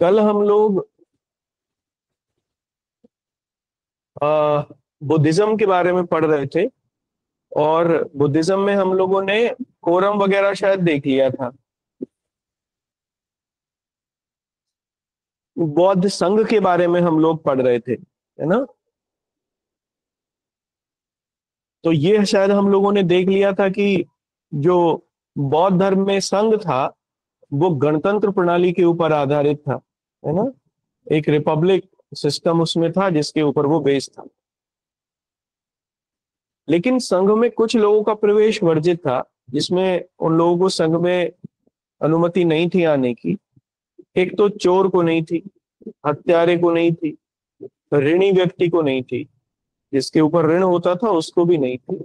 कल हम लोग बुद्धिज्म के बारे में पढ़ रहे थे और बुद्धिज्म में हम लोगों ने कोरम वगैरह शायद देख लिया था। बौद्ध संघ के बारे में हम लोग पढ़ रहे थे, है ना। तो ये शायद हम लोगों ने देख लिया था कि जो बौद्ध धर्म में संघ था वो गणतंत्र प्रणाली के ऊपर आधारित था, है ना। एक रिपब्लिक सिस्टम उसमें था जिसके ऊपर वो बेस्ड था। लेकिन संघ में कुछ लोगों का प्रवेश वर्जित था, जिसमें उन लोगों को संघ में अनुमति नहीं थी आने की। एक तो चोर को नहीं थी, हत्यारे को नहीं थी, ऋणी व्यक्ति को नहीं थी, जिसके ऊपर ऋण होता था उसको भी नहीं थी,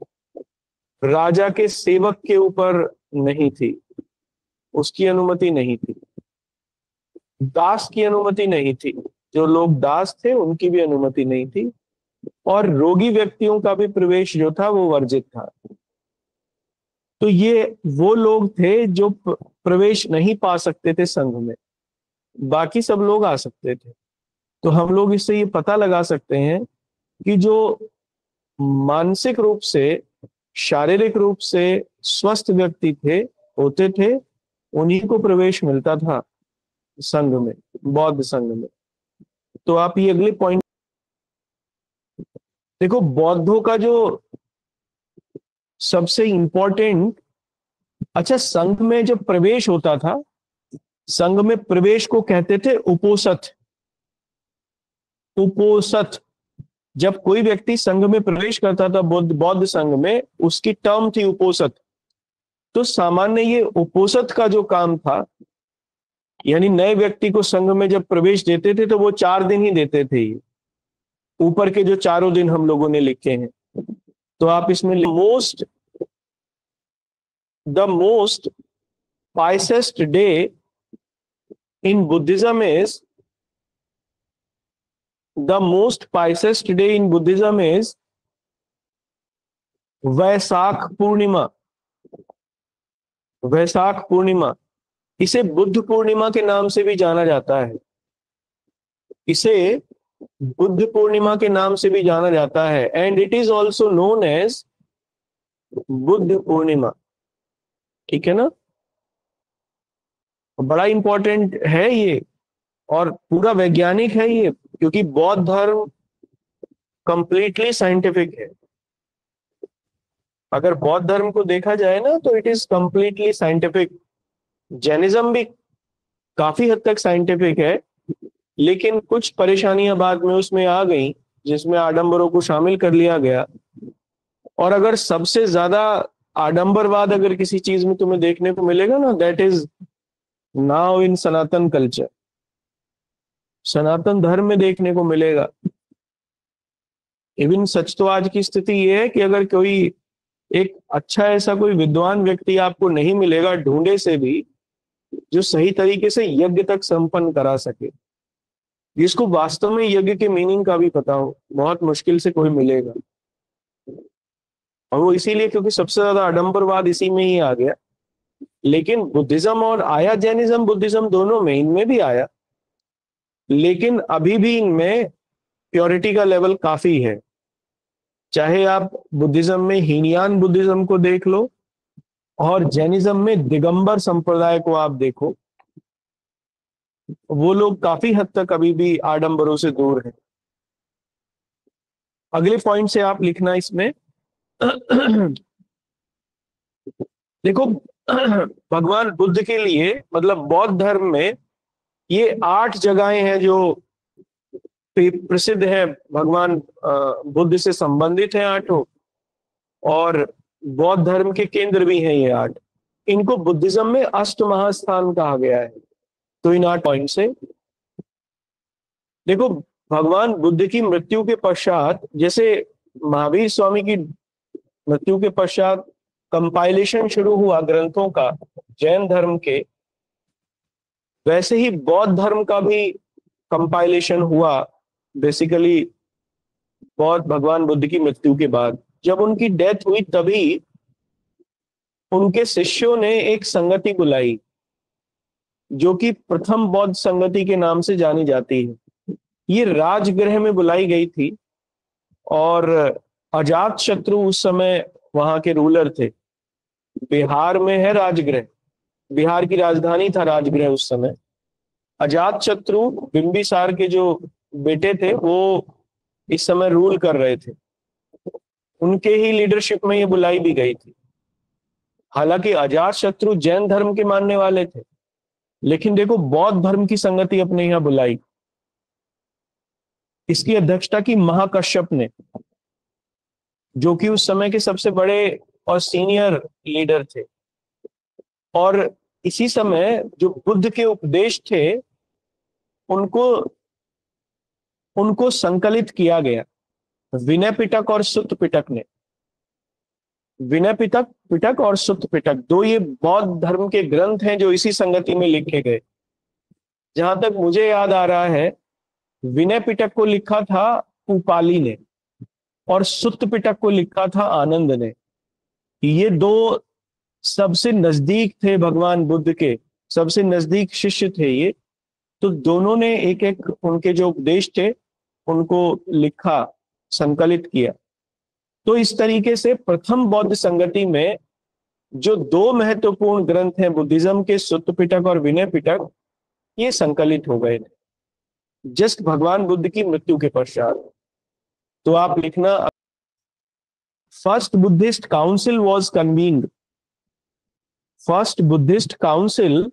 राजा के सेवक के ऊपर नहीं थी, उसकी अनुमति नहीं थी, दास की अनुमति नहीं थी, जो लोग दास थे उनकी भी अनुमति नहीं थी, और रोगी व्यक्तियों का भी प्रवेश जो था वो वर्जित था। तो ये वो लोग थे जो प्रवेश नहीं पा सकते थे संघ में, बाकी सब लोग आ सकते थे। तो हम लोग इससे ये पता लगा सकते हैं कि जो मानसिक रूप से, शारीरिक रूप से स्वस्थ व्यक्ति थे, होते थे, उन्हीं को प्रवेश मिलता था संघ में, बौद्ध संघ में। तो आप ये अगले पॉइंट देखो, बौद्धों का जो सबसे इंपॉर्टेंट, अच्छा, संघ में जब प्रवेश होता था, संघ में प्रवेश को कहते थे उपोसथ। उपोसथ, जब कोई व्यक्ति संघ में प्रवेश करता था बौद्ध बौद्ध संघ में, उसकी टर्म थी उपोसथ। तो सामान्य ये उपोसथ का जो काम था, यानी नए व्यक्ति को संघ में जब प्रवेश देते थे तो वो 4 दिन ही देते थे। ऊपर के जो चारों दिन हम लोगों ने लिखे हैं, तो आप इसमें the most piousest day in Buddhism is the most piousest day in Buddhism is Vaishakh Purnima. Vaishakh Purnima, इसे बुद्ध पूर्णिमा के नाम से भी जाना जाता है। इसे बुद्ध पूर्णिमा के नाम से भी जाना जाता है, and it is also known as Buddha Purnima. ठीक है ना, बड़ा इंपॉर्टेंट है ये, और पूरा वैज्ञानिक है ये, क्योंकि बौद्ध धर्म कंप्लीटली साइंटिफिक है। अगर बौद्ध धर्म को देखा जाए ना तो it is completely scientific. Jainism भी काफी हद तक साइंटिफिक है, लेकिन कुछ परेशानियां बाद में उसमें आ गई, जिसमें आडंबरों को शामिल कर लिया गया। और अगर सबसे ज्यादा आडंबरवाद अगर किसी चीज में तुम्हें देखने को मिलेगा ना, that is now in Sanatan culture. Sanatan Dharma में देखने को मिलेगा। इवन सच तो आज की स्थिति ये है कि अगर कोई एक अच्छा ऐसा कोई विद्वान व्यक्ति आपको नहीं मिलेगा ढूंढे से भी, जो सही तरीके से यज्ञ तक संपन्न करा सके, जिसको वास्तव में यज्ञ के मीनिंग का भी पता हो, बहुत मुश्किल से कोई मिलेगा। और वो इसीलिए क्योंकि सबसे ज्यादा आडंबरवाद इसी में ही आ गया। लेकिन बुद्धिज्म और आया, जैनिज्म बुद्धिज्म दोनों में, इनमें भी आया, लेकिन अभी भी इनमें प्योरिटी का लेवल काफी है। चाहे आप बुद्धिज्म में हीनयान बुद्धिज्म को देख लो, और जैनिज्म में दिगंबर संप्रदाय को आप देखो, वो लोग काफी हद तक अभी भी आडंबरों से दूर हैं। अगले पॉइंट से आप लिखना इसमें देखो, भगवान बुद्ध के लिए, मतलब बौद्ध धर्म में ये 8 जगहें हैं जो प्रसिद्ध है, भगवान बुद्ध से संबंधित है 8। और बौद्ध धर्म के केंद्र भी हैं ये 8। इनको बुद्धिज्म में अष्ट महास्थान कहा गया है। तो इन 8 पॉइंट से देखो, भगवान बुद्ध की मृत्यु के पश्चात, जैसे महावीर स्वामी की मृत्यु के पश्चात कंपाइलेशन शुरू हुआ ग्रंथों का जैन धर्म के, वैसे ही बौद्ध धर्म का भी कंपाइलेशन हुआ बेसिकली बौद्ध भगवान बुद्ध की मृत्यु के बाद। जब उनकी डेथ हुई तभी उनके शिष्यों ने एक संगति बुलाई, जो कि प्रथम बौद्ध संगति के नाम से जानी जाती है। ये राजगृह में बुलाई गई थी और अजात शत्रु उस समय वहां के रूलर थे। बिहार में है राजगृह, बिहार की राजधानी था राजगृह उस समय। अजात शत्रु बिंबिसार के जो बेटे थे वो इस समय रूल कर रहे थे, उनके ही लीडरशिप में ये बुलाई भी गई थी। हालांकि अजात शत्रु जैन धर्म के मानने वाले थे, लेकिन देखो बौद्ध धर्म की संगति अपने यहां बुलाई। इसकी अध्यक्षता की महाकश्यप ने, जो कि उस समय के सबसे बड़े और सीनियर लीडर थे। और इसी समय जो बुद्ध के उपदेश थे उनको उनको संकलित किया गया विनय पिटक और सुत्त पिटक ने। विनय पिटक पिटक और सुत्त पिटक दो ये बौद्ध धर्म के ग्रंथ हैं जो इसी संगति में लिखे गए। जहां तक मुझे याद आ रहा है, विनय पिटक को लिखा था उपाली ने और सुत्त पिटक को लिखा था आनंद ने। ये दो सबसे नजदीक थे भगवान बुद्ध के, सबसे नजदीक शिष्य थे ये। तो दोनों ने एक एक उनके जो उपदेश थे उनको लिखा, संकलित किया। तो इस तरीके से प्रथम बौद्ध संगति में जो दो महत्वपूर्ण ग्रंथ हैं बुद्धिज्म के, सुत्त पिटक और विनय पिटक, ये संकलित हो गए थे जस्ट भगवान बुद्ध की मृत्यु के पश्चात। तो आप लिखना, first Buddhist council was convened, first Buddhist council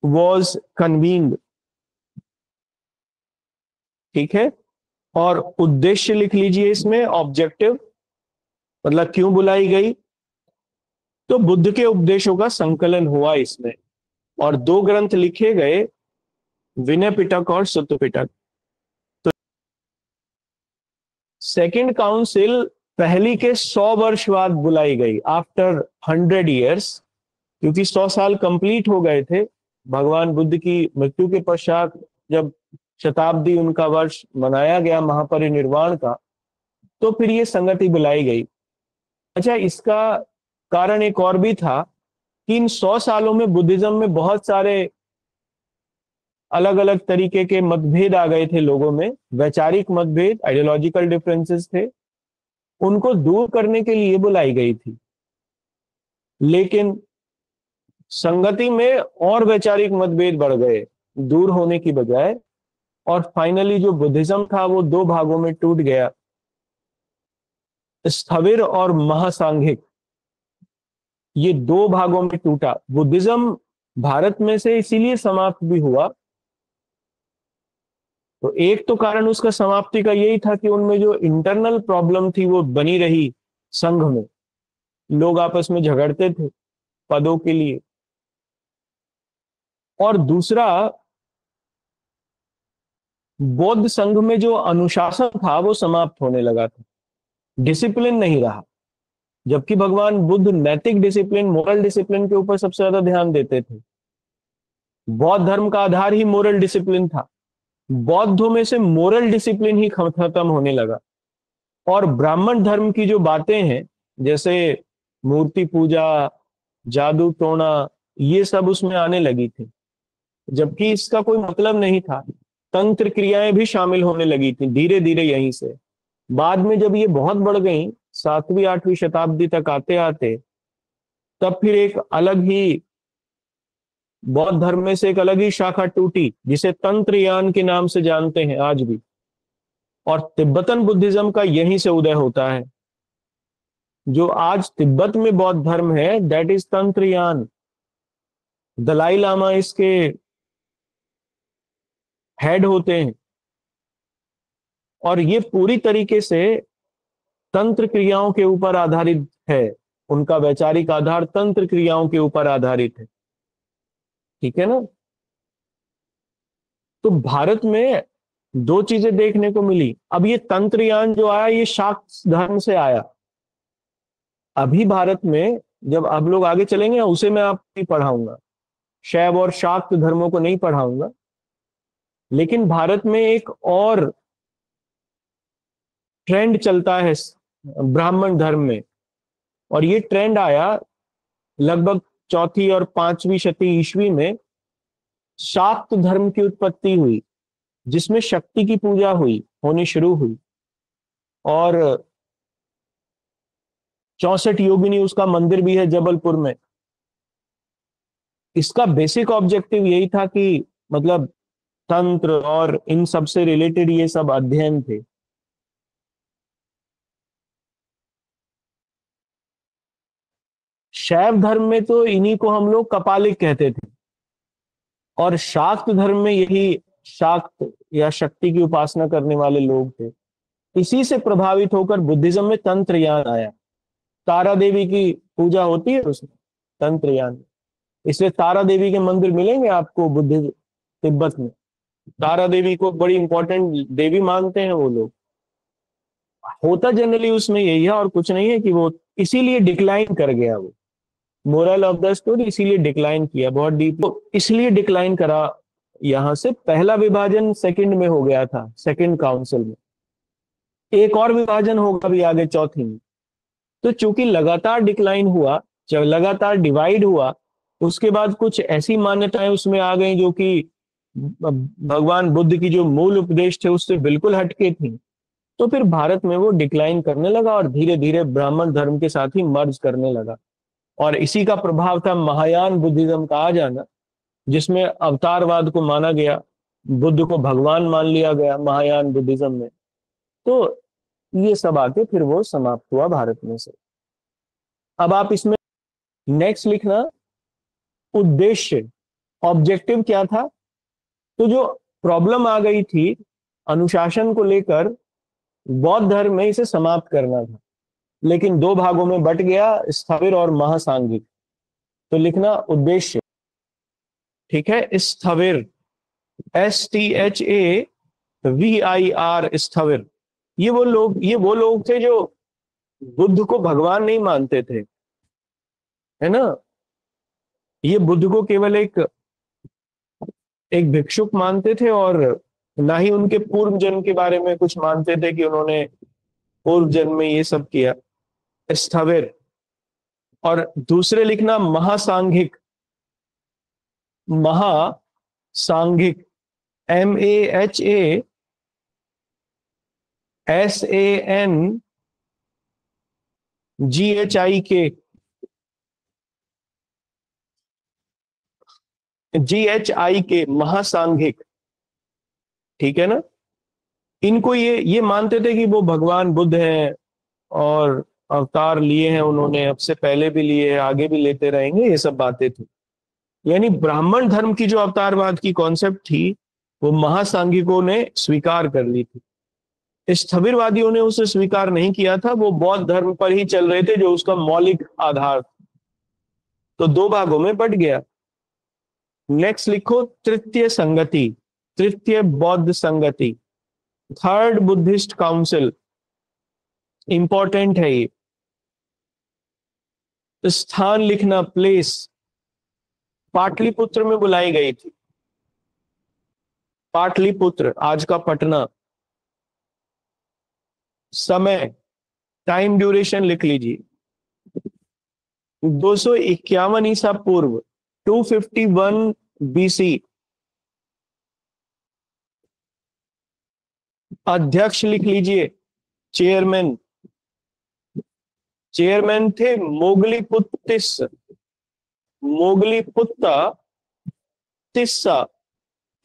was convened, ठीक है। और उद्देश्य लिख लीजिए इसमें, ऑब्जेक्टिव मतलब क्यों बुलाई गई। तो बुद्ध के उपदेशों का संकलन हुआ इसमें और दो ग्रंथ लिखे गए, विनय पिटक और सुत्त पिटक। तो सेकंड काउंसिल पहली के 100 वर्ष बाद बुलाई गई, आफ्टर 100 ईयर्स, क्योंकि 100 साल कंप्लीट हो गए थे भगवान बुद्ध की मृत्यु के पश्चात। जब शताब्दी उनका वर्ष मनाया गया महापरिनिर्वाण का, तो फिर ये संगति बुलाई गई। अच्छा, इसका कारण एक और भी था कि इन 100 सालों में बुद्धिज्म में बहुत सारे अलग अलग तरीके के मतभेद आ गए थे लोगों में, वैचारिक मतभेद, आइडियोलॉजिकल डिफरेंसेस थे, उनको दूर करने के लिए बुलाई गई थी। लेकिन संगति में और वैचारिक मतभेद बढ़ गए दूर होने की बजाय, और फाइनली जो बुद्धिज्म था वो दो भागों में टूट गया, स्थविर और महासांघिक, ये दो भागों में टूटा। बुद्धिज्म भारत में से इसीलिए समाप्त भी हुआ, तो एक तो कारण उसका समाप्ति का यही था कि उनमें जो इंटरनल प्रॉब्लम थी वो बनी रही। संघ में लोग आपस में झगड़ते थे पदों के लिए, और दूसरा बौद्ध संघ में जो अनुशासन था वो समाप्त होने लगा था, डिसिप्लिन नहीं रहा। जबकि भगवान बुद्ध नैतिक डिसिप्लिन, मोरल डिसिप्लिन के ऊपर सबसे ज्यादा ध्यान देते थे। बौद्ध धर्म का आधार ही मोरल डिसिप्लिन था। बौद्धों में से मोरल डिसिप्लिन ही खत्म होने लगा, और ब्राह्मण धर्म की जो बातें हैं, जैसे मूर्ति पूजा, जादू टोना, ये सब उसमें आने लगी थी, जबकि इसका कोई मतलब नहीं था। तंत्र क्रियाएं भी शामिल होने लगी थी धीरे धीरे यहीं से। बाद में जब ये बहुत बढ़ गई 7वीं 8वीं शताब्दी तक आते आते, तब फिर एक अलग ही बौद्ध धर्म में से एक अलग ही शाखा टूटी, जिसे तंत्रयान के नाम से जानते हैं आज भी। और तिब्बतन बुद्धिज्म का यहीं से उदय होता है। जो आज तिब्बत में बौद्ध धर्म है, दैट इज तंत्रयान। दलाई लामा इसके हेड होते हैं, और ये पूरी तरीके से तंत्र क्रियाओं के ऊपर आधारित है। उनका वैचारिक आधार तंत्र क्रियाओं के ऊपर आधारित है, ठीक है ना। तो भारत में दो चीजें देखने को मिली। अब ये तंत्रयान जो आया ये शाक्त धर्म से आया। अभी भारत में जब अब लोग आगे चलेंगे उसे मैं आपको नहीं पढ़ाऊंगा, शैव और शाक्त धर्मों को नहीं पढ़ाऊंगा, लेकिन भारत में एक और ट्रेंड चलता है ब्राह्मण धर्म में, और ये ट्रेंड आया लगभग 4वीं और 5वीं शती ईस्वी में, शाक्त धर्म की उत्पत्ति हुई, जिसमें शक्ति की पूजा होनी शुरू हुई, और 64 योगिनी उसका मंदिर भी है जबलपुर में। इसका बेसिक ऑब्जेक्टिव यही था कि मतलब तंत्र और इन सब से रिलेटेड ये सब अध्ययन थे। शैव धर्म में तो इन्हीं को हम लोग कपालिक कहते थे, और शाक्त धर्म में यही शाक्त या शक्ति की उपासना करने वाले लोग थे। इसी से प्रभावित होकर बुद्धिज्म में तंत्रयान आया। तारा देवी की पूजा होती है उसमें, तंत्रयान। इसलिए तारा देवी के मंदिर मिलेंगे आपको बुद्ध तिब्बत में। तारा देवी को बड़ी इंपॉर्टेंट देवी मानते हैं वो लोग। होता जनरली उसमें यही है और कुछ नहीं है कि वो इसीलिए डिक्लाइन कर गया। वो मोरल ऑफ द स्टोरी इसीलिए डिक्लाइन किया बहुत डीप, तो इसलिए डिक्लाइन करा। यहां से पहला विभाजन सेकंड में हो गया था, सेकंड काउंसिल में। एक और विभाजन होगा भी आगे चौथी में। तो चूंकि लगातार डिक्लाइन हुआ, जब लगातार डिवाइड हुआ, उसके बाद कुछ ऐसी मान्यताएं उसमें आ गई जो कि भगवान बुद्ध की जो मूल उपदेश थे उससे बिल्कुल हटके थी। तो फिर भारत में वो डिक्लाइन करने लगा और धीरे धीरे ब्राह्मण धर्म के साथ ही मर्ज करने लगा। और इसी का प्रभाव था महायान बुद्धिज्म का आ जाना, जिसमें अवतारवाद को माना गया, बुद्ध को भगवान मान लिया गया महायान बुद्धिज्म में। तो ये सब आके फिर वो समाप्त हुआ भारत में से। अब आप इसमें नेक्स्ट लिखना उद्देश्य, ऑब्जेक्टिव क्या था। तो जो प्रॉब्लम आ गई थी अनुशासन को लेकर, बौद्ध धर्म में इसे समाप्त करना था, लेकिन दो भागों में बट गया, स्थविर और महासांगिक। तो लिखना उद्देश्य, ठीक है। स्थविर, STHAVIR, स्थविर। ये वो लोग थे जो बुद्ध को भगवान नहीं मानते थे, है ना। ये बुद्ध को केवल एक भिक्षुक मानते थे, और ना ही उनके पूर्व जन्म के बारे में कुछ मानते थे कि उन्होंने पूर्व जन्म में ये सब किया। स्थविर। और दूसरे लिखना महासांघिक, महासांघिक, MASANGHIK, महासांघिक, ठीक है ना। इनको ये मानते थे कि वो भगवान बुद्ध हैं और अवतार लिए हैं उन्होंने, अब से पहले भी लिए हैं, आगे भी लेते रहेंगे, ये सब बातें थी। यानी ब्राह्मण धर्म की जो अवतारवाद की कॉन्सेप्ट थी वो महासांघिकों ने स्वीकार कर ली थी। स्थविरवादियों ने उसे स्वीकार नहीं किया था, वो बौद्ध धर्म पर ही चल रहे थे जो उसका मौलिक आधार था। तो दो भागों में बट गया। नेक्स्ट लिखो तृतीय संगति, तृतीय बौद्ध संगति, थर्ड बुद्धिस्ट काउंसिल। इंपॉर्टेंट है ये। स्थान लिखना, प्लेस, पाटलिपुत्र में बुलाई गई थी। पाटलिपुत्र, आज का पटना। समय, टाइम ड्यूरेशन लिख लीजिए, 251 ईसा पूर्व, 251 BC। अध्यक्ष लिख लीजिए, चेयरमैन। चेयरमैन थे मोगलीपुत्तिस, मोगलीपुत्ता तिस्सा,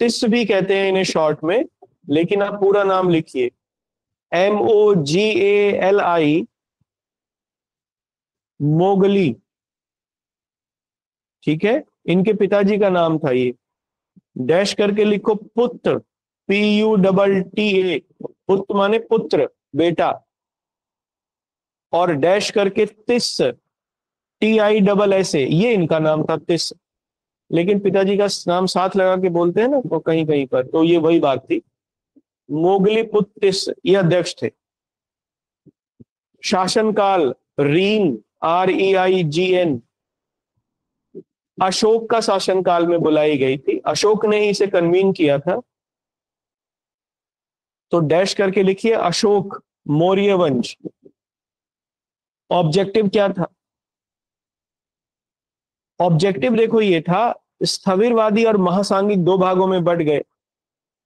तिस भी कहते हैं इन्हें शॉर्ट में, लेकिन आप पूरा नाम लिखिए, MOGALI, मोगली, ठीक है। इनके पिताजी का नाम था ये। डैश करके लिखो पुत्र, PUTTA, पुत्र माने पुत्र, बेटा। और डैश करके तिस, TISSA, ये इनका नाम था तिस। लेकिन पिताजी का नाम साथ लगा के बोलते हैं ना तो कहीं कहीं पर, तो ये वही बात थी। मोगलीपुत्तिस ये अध्यक्ष थे। शासनकाल रीन, REIGN, अशोक का शासनकाल में बुलाई गई थी। अशोक ने ही इसे कन्वीन किया था। तो डैश करके लिखिए अशोक, मौर्य वंश। ऑब्जेक्टिव क्या था? ऑब्जेक्टिव देखो ये था स्थविरवादी और महासांगिक दो भागों में बंट गए।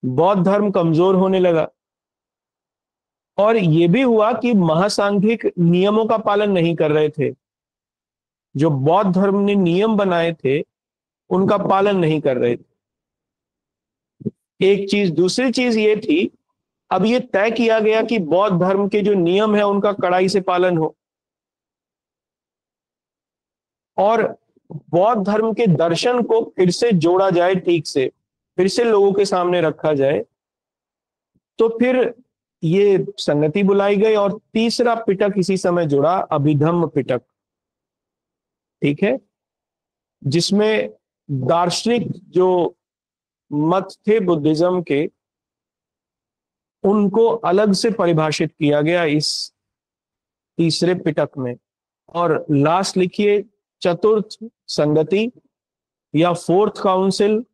बौद्ध धर्म कमजोर होने लगा, और यह भी हुआ कि महासांघिक नियमों का पालन नहीं कर रहे थे। जो बौद्ध धर्म ने नियम बनाए थे उनका पालन नहीं कर रहे थे। एक चीज, दूसरी चीज ये थी, अब ये तय किया गया कि बौद्ध धर्म के जो नियम है उनका कड़ाई से पालन हो, और बौद्ध धर्म के दर्शन को फिर से जोड़ा जाए, ठीक से फिर से लोगों के सामने रखा जाए। तो फिर ये संगति बुलाई गई, और तीसरा पिटक इसी समय जुड़ा, अभिधम्म पिटक। ठीक है, जिसमें दार्शनिक जो मत थे बुद्धिज्म के, उनको अलग से परिभाषित किया गया इस तीसरे पिटक में। और लास्ट लिखिए, चतुर्थ संगति या फोर्थ काउंसिल,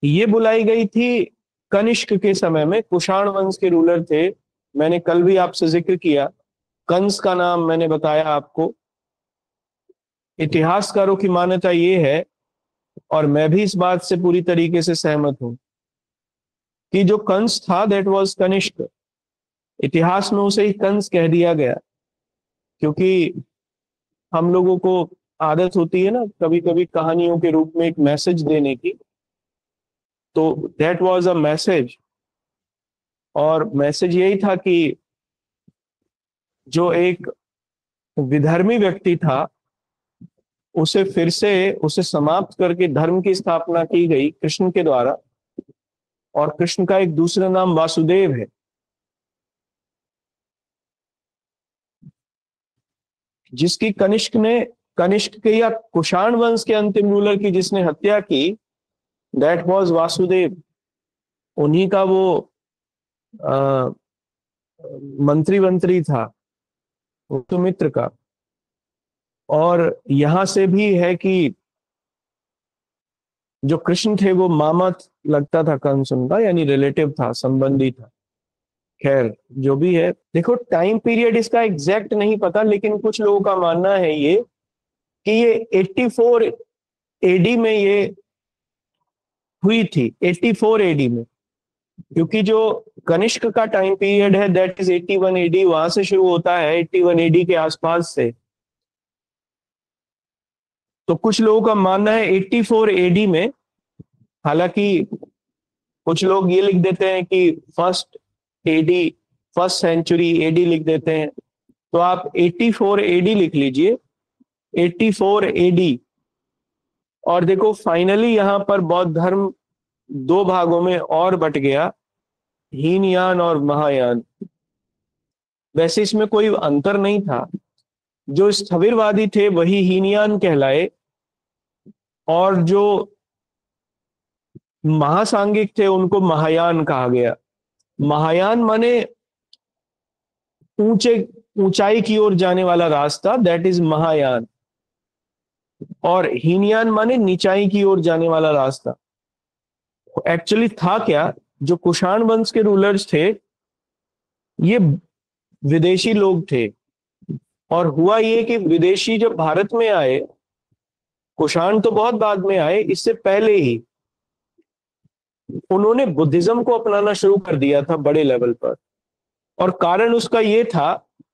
ये बुलाई गई थी कनिष्क के समय में। कुषाण वंश के रूलर थे, मैंने कल भी आपसे जिक्र किया, कंस का नाम मैंने बताया आपको। इतिहासकारों की मान्यता ये है, और मैं भी इस बात से पूरी तरीके से सहमत हूं, कि जो कंस था दैट वाज कनिष्क। इतिहास में उसे ही कंस कह दिया गया, क्योंकि हम लोगों को आदत होती है ना कभी कभी कहानियों के रूप में एक मैसेज देने की। तो दैट वाज अ मैसेज, और मैसेज यही था कि जो एक विधर्मी व्यक्ति था उसे फिर से, उसे समाप्त करके धर्म की स्थापना की गई कृष्ण के द्वारा। और कृष्ण का एक दूसरा नाम वासुदेव है। जिसकी कनिष्क के या कुषाण वंश के अंतिम रूलर की जिसने हत्या की, दैट वाज वासुदेव। उन्हीं का वो मंत्री था, सुमित्र का। और यहां से भी है कि जो कृष्ण थे वो मामा लगता था कंस उनका, यानी रिलेटिव था, संबंधी था। खैर जो भी है, देखो टाइम पीरियड इसका एग्जैक्ट नहीं पता, लेकिन कुछ लोगों का मानना है ये कि ये 84 एडी में ये हुई थी, 84 एडी में। क्योंकि जो कनिष्क का टाइम पीरियड है दैट इज 81 एडी, वहां से शुरू होता है 81 एडी के आसपास से। तो कुछ लोगों का मानना है 84 एडी में। हालांकि कुछ लोग ये लिख देते हैं कि first AD, first century AD लिख देते हैं। तो आप 84 एडी लिख लीजिए, 84 एडी। और देखो फाइनली यहां पर बौद्ध धर्म दो भागों में और बट गया, हीनयान और महायान। वैसे इसमें कोई अंतर नहीं था, जो स्थविरवादी थे वही हीनयान कहलाए, और जो महासांगिक थे उनको महायान कहा गया। महायान माने ऊंचे, ऊंचाई की ओर जाने वाला रास्ता, दैट इज महायान। और हीनयान माने नीचाई की ओर जाने वाला रास्ता। एक्चुअली था क्या, जो कुषाण वंश के रूलर्स थे ये विदेशी लोग थे। और हुआ ये कि विदेशी जब भारत में आए, कुषाण तो बहुत बाद में आए, इससे पहले ही उन्होंने बुद्धिज्म को अपनाना शुरू कर दिया था बड़े लेवल पर। और कारण उसका ये था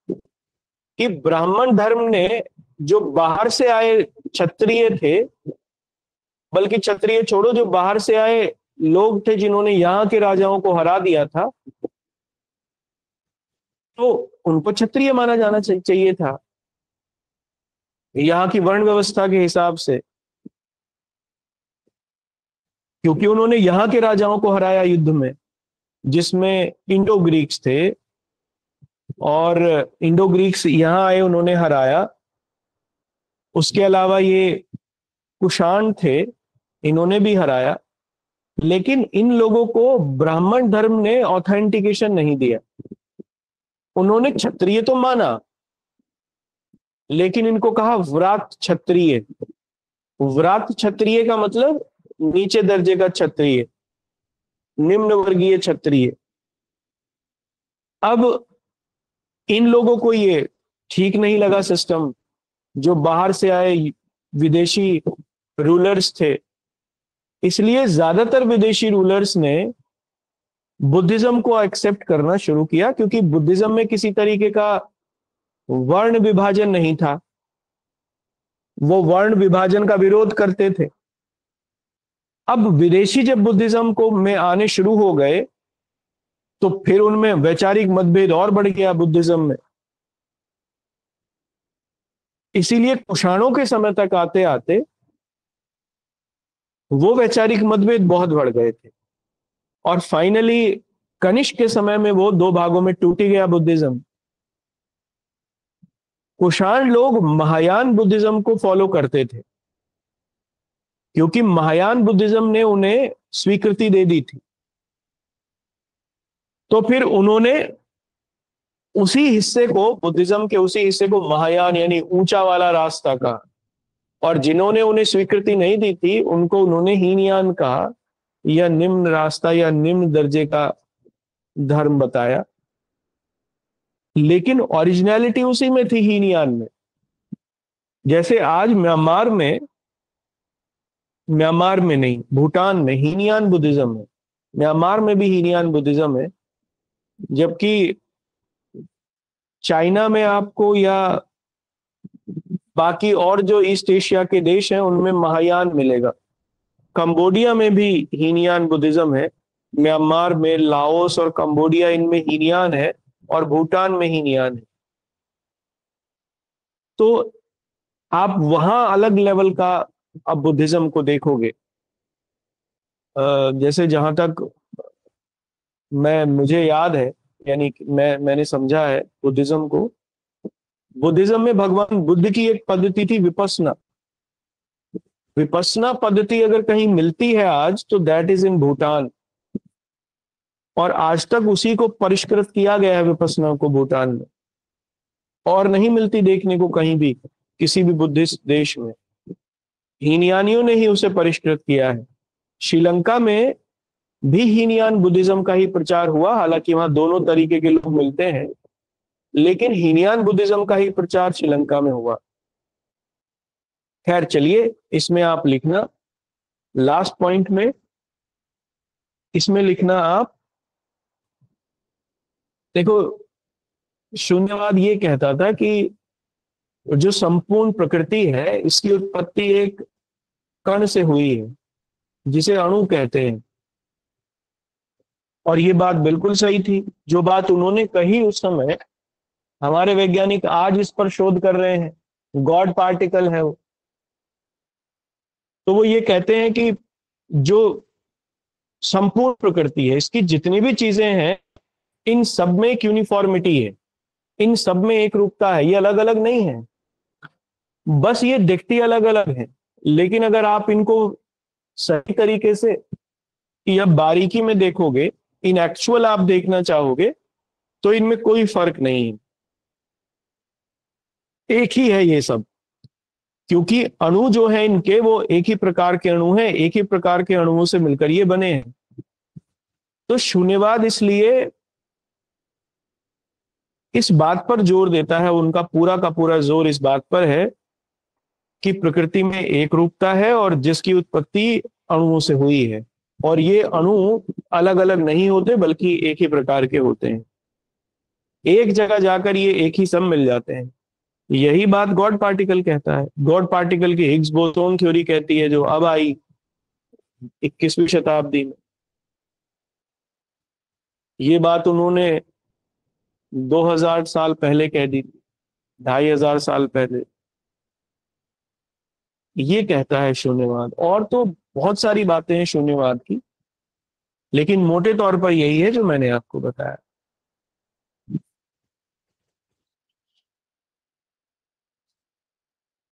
कि ब्राह्मण धर्म ने, जो बाहर से आए क्षत्रिय थे, बल्कि क्षत्रिय छोड़ो, जो बाहर से आए लोग थे जिन्होंने यहाँ के राजाओं को हरा दिया था, तो उनको क्षत्रिय माना जाना चाहिए था यहाँ की वर्ण व्यवस्था के हिसाब से, क्योंकि उन्होंने यहाँ के राजाओं को हराया युद्ध में, जिसमें इंडो ग्रीक्स थे। और इंडो ग्रीक्स यहाँ आए, उन्होंने हराया। उसके अलावा ये कुषाण थे, इन्होंने भी हराया। लेकिन इन लोगों को ब्राह्मण धर्म ने ऑथेंटिकेशन नहीं दिया। उन्होंने क्षत्रिय तो माना, लेकिन इनको कहा व्रात क्षत्रिय। व्रात क्षत्रिय का मतलब नीचे दर्जे का क्षत्रिय, निम्न वर्गीय क्षत्रिय। अब इन लोगों को ये ठीक नहीं लगा सिस्टम, जो बाहर से आए विदेशी रूलर्स थे। इसलिए ज्यादातर विदेशी रूलर्स ने बुद्धिज्म को एक्सेप्ट करना शुरू किया, क्योंकि बुद्धिज्म में किसी तरीके का वर्ण विभाजन नहीं था। वो वर्ण विभाजन का विरोध करते थे। अब विदेशी जब बुद्धिज्म को में आने शुरू हो गए तो फिर उनमें वैचारिक मतभेद और बढ़ गया बुद्धिज्म में। इसीलिए कुषाणों के समय तक आते आते वो वैचारिक मतभेद बहुत बढ़ गए थे, और फाइनली कनिष्क के समय में वो दो भागों में टूट ही गया बुद्धिज्म। कुषाण लोग महायान बुद्धिज्म को फॉलो करते थे, क्योंकि महायान बुद्धिज्म ने उन्हें स्वीकृति दे दी थी। तो फिर उन्होंने उसी हिस्से को, बुद्धिज्म के उसी हिस्से को महायान यानी ऊंचा वाला रास्ता कहा, और जिन्होंने उन्हें स्वीकृति नहीं दी थी उनको उन्होंने हीनयान कहा, या निम्न रास्ता या निम्न दर्जे का धर्म बताया। लेकिन ओरिजिनलिटी उसी में थी, हीनयान में। जैसे आज म्यांमार में नहीं, भूटान में हीनयान बुद्धिज्म है, म्यांमार में भी हीनयान बुद्धिज्म है, जबकि चाइना में आपको या बाकी और जो ईस्ट एशिया के देश हैं उनमें महायान मिलेगा। कंबोडिया में भी हीनयान बुद्धिज्म है, म्यांमार में, लाओस और कंबोडिया इनमें हीनयान है, और भूटान में हीनयान है। तो आप वहां अलग लेवल का अब बुद्धिज्म को देखोगे। जैसे जहां तक मुझे याद है, यानी मैंने समझा है बुद्धिज्म को, बुद्धिज्म में भगवान बुद्ध की एक पद्धति थी विपस्सना। विपस्सना पद्धति अगर कहीं मिलती है आज तो दैट इज इन भूटान, और आज तक उसी को परिष्कृत किया गया है विपस्सना को भूटान में, और नहीं मिलती देखने को कहीं भी किसी भी बुद्धिस्ट देश में। हीनयानियों ने ही उसे परिष्कृत किया है। श्रीलंका में भी हीनयान बुद्धिज्म का ही प्रचार हुआ, हालांकि वहां दोनों तरीके के लोग मिलते हैं, लेकिन हीनयान बुद्धिज्म का ही प्रचार श्रीलंका में हुआ। खैर चलिए, इसमें आप लिखना लास्ट पॉइंट में, इसमें लिखना आप, देखो शून्यवाद ये कहता था कि जो संपूर्ण प्रकृति है इसकी उत्पत्ति एक कण से हुई है जिसे अणु कहते हैं, और ये बात बिल्कुल सही थी। जो बात उन्होंने कही उस समय, हमारे वैज्ञानिक आज इस पर शोध कर रहे हैं, गॉड पार्टिकल है वो। तो वो ये कहते हैं कि जो संपूर्ण प्रकृति है, इसकी जितनी भी चीजें हैं, इन सब में एक यूनिफॉर्मिटी है, इन सब में एक रूपता है, ये अलग अलग नहीं है, बस ये दिखती अलग अलग है। लेकिन अगर आप इनको सही तरीके से या बारीकी में देखोगे, इन एक्चुअल आप देखना चाहोगे, तो इनमें कोई फर्क नहीं है, एक ही है ये सब। क्योंकि अणु जो है इनके, वो एक ही प्रकार के अणु हैं, एक ही प्रकार के अणुओं से मिलकर ये बने हैं। तो शून्यवाद इसलिए इस बात पर जोर देता है, उनका पूरा का पूरा जोर इस बात पर है कि प्रकृति में एक रूपता है और जिसकी उत्पत्ति अणुओं से हुई है, और ये अणु अलग अलग नहीं होते बल्कि एक ही प्रकार के होते हैं। एक जगह जाकर ये एक ही सब मिल जाते हैं। यही बात गॉड पार्टिकल कहता है। गॉड पार्टिकल की हिग्स बोसोन थ्योरी कहती है, जो अब आई 21वीं शताब्दी में। ये बात उन्होंने 2000 साल पहले कह दी थी, 2500 साल पहले। ये कहता है शून्यवाद। और तो बहुत सारी बातें हैं शून्यवाद की, लेकिन मोटे तौर पर यही है जो मैंने आपको बताया।